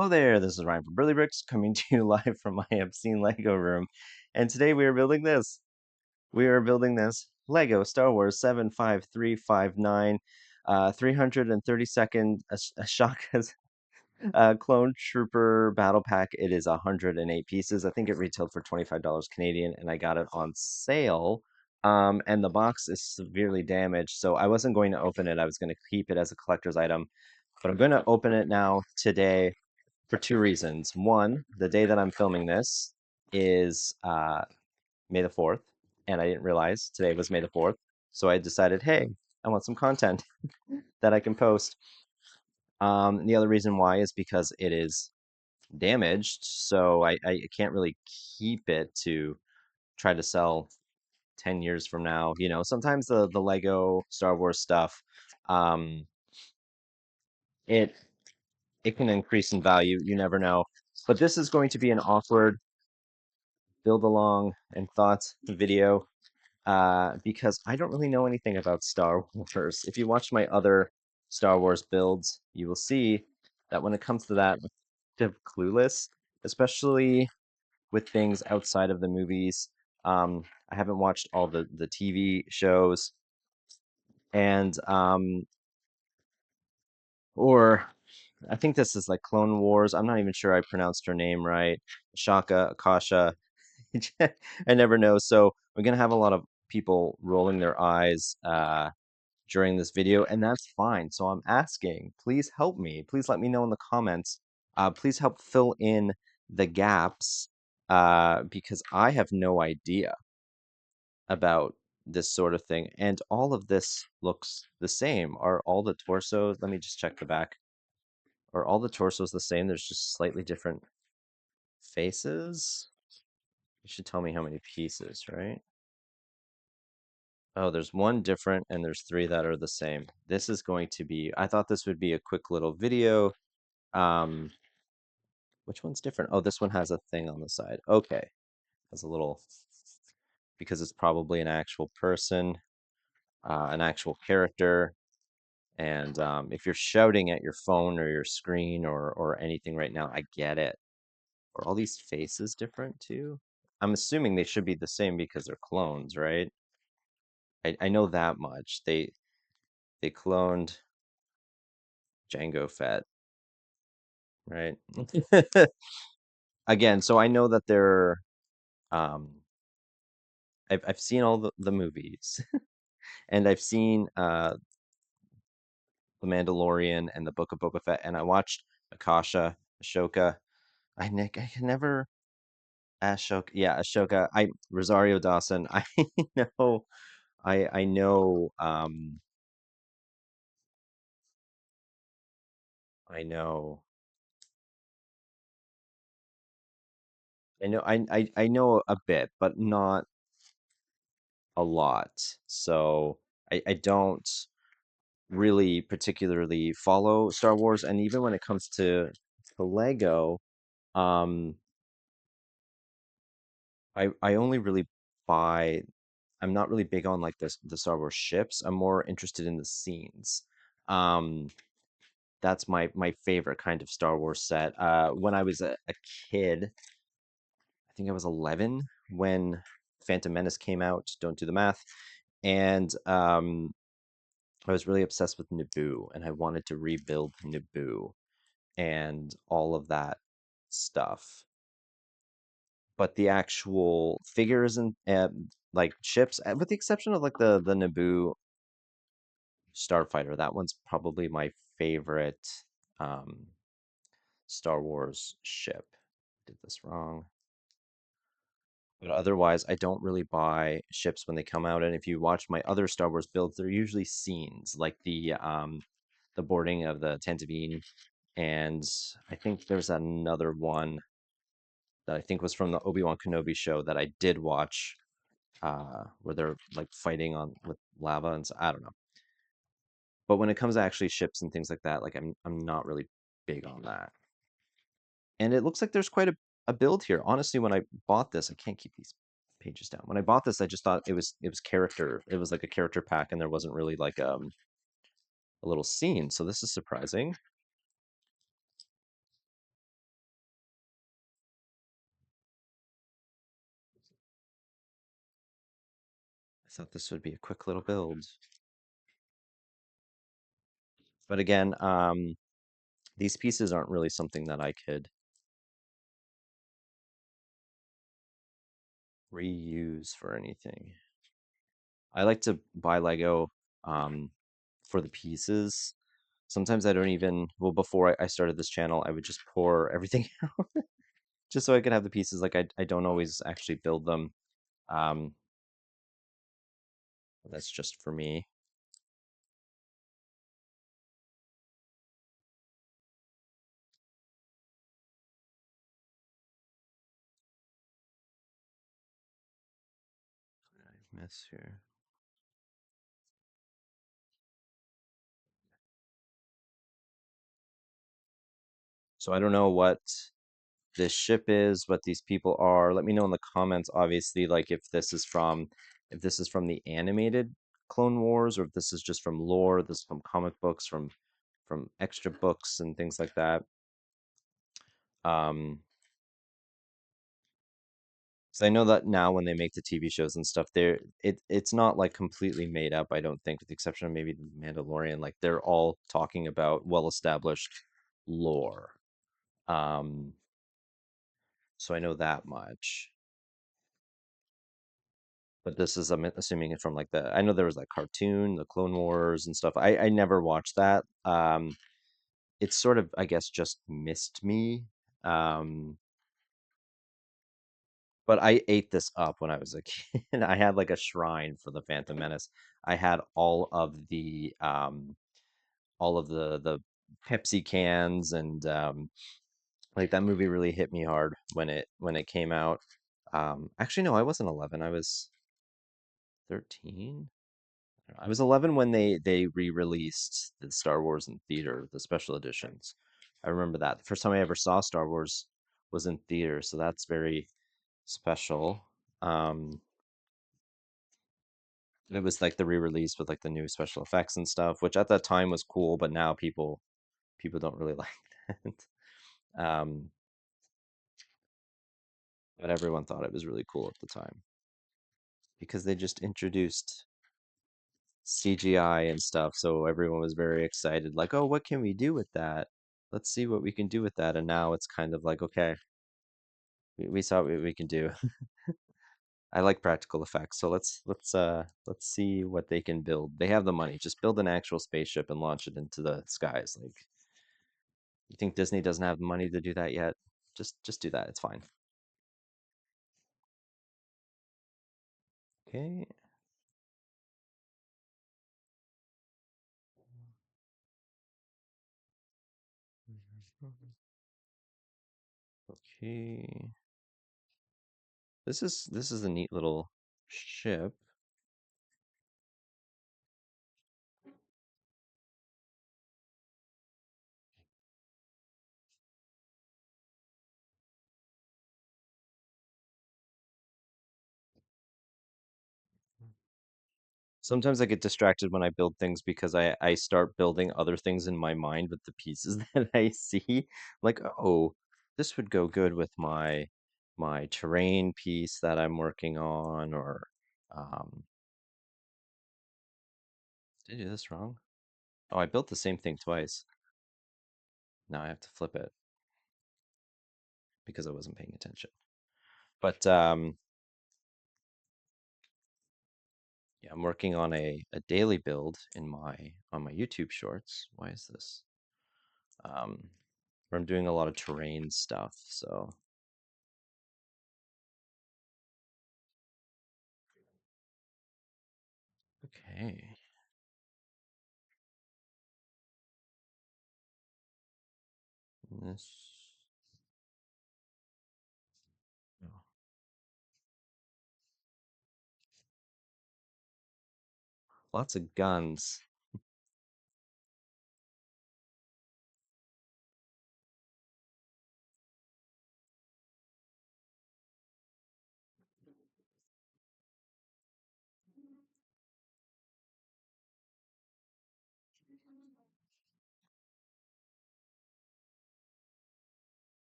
Hello there, this is Ryan from Burley Bricks coming to you live from my obscene Lego room. And today we are building this. We are building this Lego Star Wars 75359 332nd Ashoka's Clone Trooper Battle Pack. It is 108 pieces. I think it retailed for $25 Canadian, and I got it on sale. And the box is severely damaged, so I wasn't going to open it. I was going to keep it as a collector's item, but I'm going to open it now today for two reasons. One, the day that I'm filming this is May the 4th, and I didn't realize today was May the 4th. So I decided, hey, I want some content that I can post. The other reason why is because it is damaged, so I can't really keep it to try to sell 10 years from now. You know, sometimes the Lego Star Wars stuff, um, it it can increase in value. You never know. But this is going to be an awkward build along and thoughts video because I don't really know anything about Star Wars. If you watch my other Star Wars builds, you will see that when it comes to that, I'm kind of clueless, especially with things outside of the movies. I haven't watched all the TV shows and or I think this is like Clone Wars. I'm not even sure I pronounced her name right. Shaka, Akasha. I never know. So we're gonna have a lot of people rolling their eyes during this video, and that's fine. So I'm asking, please help me. Please let me know in the comments. Please help fill in the gaps because I have no idea about this sort of thing. And all of this looks the same. Are all the torsos? Let me just check the back. Are all the torsos the same? There's just slightly different faces. You should tell me how many pieces, right? Oh, there's one different and there's three that are the same. This is going to be, I thought this would be a quick little video. Um, which one's different? Oh, this one has a thing on the side. Okay. Has a little, because it's probably an actual person, an actual character. And if you're shouting at your phone or your screen or anything right now, I get it. Are all these faces different too? I'm assuming they should be the same because they're clones, right? I know that much. They cloned Jango Fett, right? Again, so I know that they're um I've seen all the movies and I've seen The Mandalorian and the Book of Boba Fett and I watched Ashoka. I can never Ashoka, yeah, Ashoka. I Rosario Dawson. I know I know I know I know a bit, but not a lot. So I don't really particularly follow Star Wars, and even when it comes to Lego, um, I only really buy. I'm not really big on like the Star Wars ships. I'm more interested in the scenes. Um, that's my favorite kind of Star Wars set. When I was a kid, I think I was 11 when Phantom Menace came out. Don't do the math. And I was really obsessed with Naboo, and I wanted to rebuild Naboo and all of that stuff. But the actual figures and like ships, with the exception of like the Naboo starfighter, that one's probably my favorite um, Star Wars ship. Did this wrong. But otherwise, I don't really buy ships when they come out. And if you watch my other Star Wars builds, they're usually scenes, like the boarding of the Tatooine, and I think there's another one that I think was from the Obi-Wan Kenobi show that I did watch, where they're like fighting on with lava and so, I don't know. But when it comes to actually ships and things like that, like I'm not really big on that. And it looks like there's quite a build here. Honestly, when I bought this, I can't keep these pages down. When I bought this, I just thought it was character. It was like a character pack, and there wasn't really like a little scene. So this is surprising. I thought this would be a quick little build. But again, these pieces aren't really something that I could reuse for anything. I like to buy Lego um, for the pieces. Sometimes I don't even, well, before I started this channel, I would just pour everything out just so I could have the pieces. Like I don't always actually build them. Um, that's just for me. What did I miss here? So I don't know what this ship is, what these people are. Let me know in the comments, obviously, like if this is from the animated Clone Wars, or if this is just from lore, this is from comic books, from extra books and things like that. So I know that now when they make the TV shows and stuff, it's not like completely made up, I don't think, with the exception of maybe the Mandalorian. Like they're all talking about well-established lore. Um, so I know that much. But this is, I'm assuming it from like I know there was like cartoon, the Clone Wars and stuff. I never watched that. It's sort of, I guess, just missed me. Um, but I ate this up when I was a kid. I had like a shrine for the Phantom Menace. I had all of the Pepsi cans, and like that movie really hit me hard when it came out. Actually no, I wasn't 11. I was 13. I was 11 when they re-released the Star Wars in theater, the special editions. I remember that. The first time I ever saw Star Wars was in theater, so that's very special. Um, it was like the re-release with like the new special effects and stuff, which at that time was cool, but now people don't really like that. Um, but everyone thought it was really cool at the time because they just introduced CGI and stuff, so everyone was very excited, like, oh, what can we do with that? Let's see what we can do with that. And now it's kind of like, okay, we saw what we can do. I like practical effects, so let's see what they can build. They have the money. Just build an actual spaceship and launch it into the skies. Like, you think Disney doesn't have the money to do that yet? Just do that. It's fine. Okay. Okay. This is a neat little ship. Sometimes I get distracted when I build things because I start building other things in my mind with the pieces that I see. Like, oh, this would go good with my terrain piece that I'm working on, or um, did I do this wrong? Oh, I built the same thing twice. Now I have to flip it because I wasn't paying attention. But yeah, I'm working on a daily build in my on my YouTube shorts. Why is this? Um, where I'm doing a lot of terrain stuff, so okay. This, oh, lots of guns.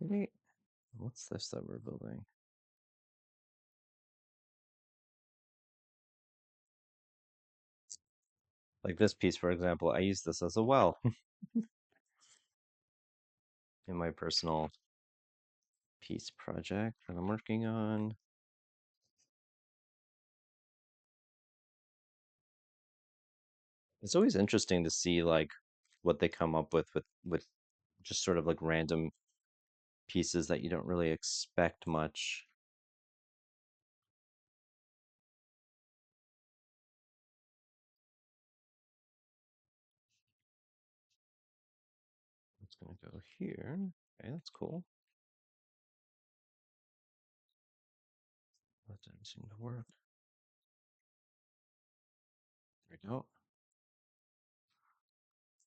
Wait, what's this that we're building? Like this piece, for example, I use this as a well in my personal piece project that I'm working on. It's always interesting to see like what they come up with just sort of like random pieces that you don't really expect much. It's gonna go here. Okay, that's cool. That didn't seem to work. There we go.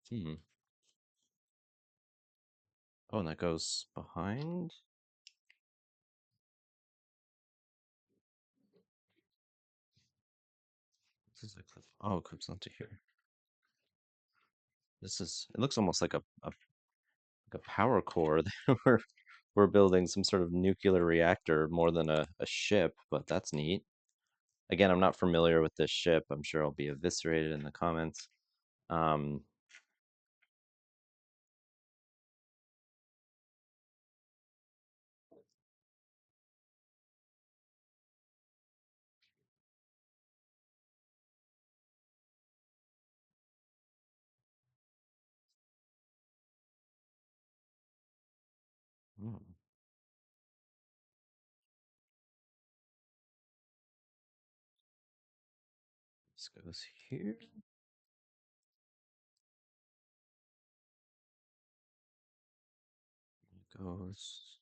Hmm. Oh, and that goes behind. This is a clip. Oh, it clips onto here. This is. It looks almost like a power core. We're building some sort of nuclear reactor more than a ship, but that's neat. Again, I'm not familiar with this ship. I'm sure I'll be eviscerated in the comments. Um, hmm, this goes here. It goes.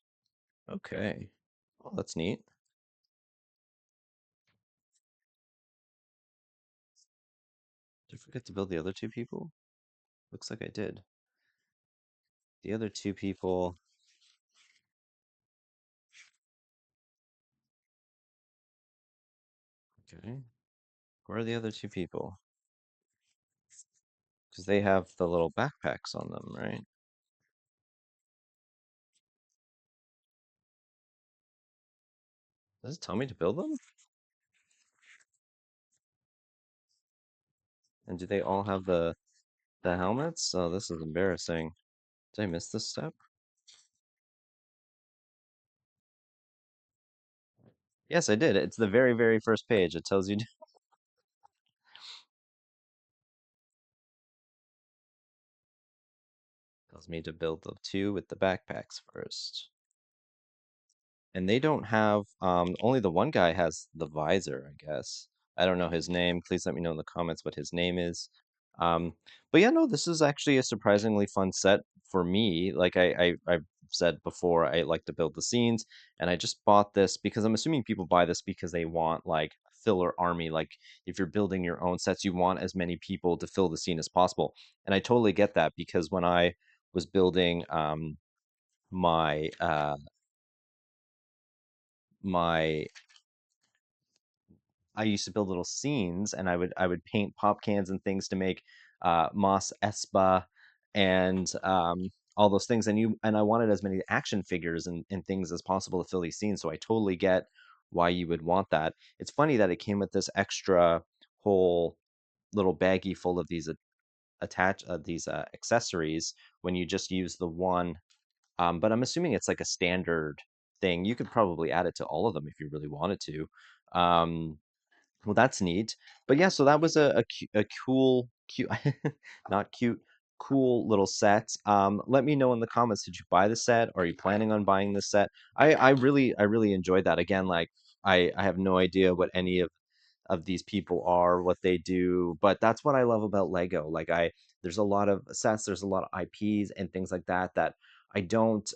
Okay. Oh, that's neat. Did I forget to build the other two people? Looks like I did. The other two people. Okay. Where are the other two people? Because they have the little backpacks on them, right? Does it tell me to build them? And do they all have the helmets? Oh, this is embarrassing. Did I miss this step? Yes, I did. It's the very, very first page. It tells you tells me to build the two with the backpacks first. And they don't have only the one guy has the visor, I guess. I don't know his name. Please let me know in the comments what his name is. Um, but yeah, no, this is actually a surprisingly fun set for me. Like I've said before, I like to build the scenes, and I just bought this because I'm assuming people buy this because they want like filler army. Like if you're building your own sets, you want as many people to fill the scene as possible. And I totally get that because when I was building my my I used to build little scenes, and I would paint pop cans and things to make Mos Espa and all those things. And I wanted as many action figures and things as possible to fill these scenes. So I totally get why you would want that. It's funny that it came with this extra whole little baggie full of these these accessories when you just use the one. But I'm assuming it's like a standard thing. You could probably add it to all of them if you really wanted to. Um, well, that's neat. But yeah, so that was a cool, cute, not cute, cool little set. Let me know in the comments, did you buy the set? Or are you planning on buying this set? I really enjoyed that. Again, like I have no idea what any of these people are, what they do, but that's what I love about Lego. Like there's a lot of sets, there's a lot of IPs and things like that that I don't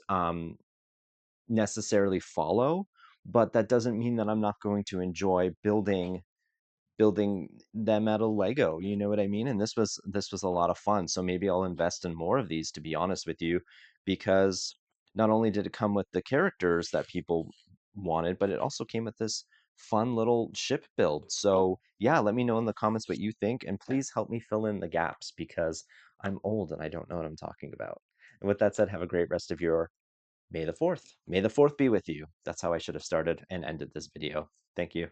necessarily follow, but that doesn't mean that I'm not going to enjoy building them out of Lego. You know what I mean? And this was a lot of fun. So maybe I'll invest in more of these, to be honest with you, because not only did it come with the characters that people wanted, but it also came with this fun little ship build. So yeah, let me know in the comments what you think, and please help me fill in the gaps because I'm old and I don't know what I'm talking about. And with that said, have a great rest of your May the 4th. May the 4th be with you. That's how I should have started and ended this video. Thank you.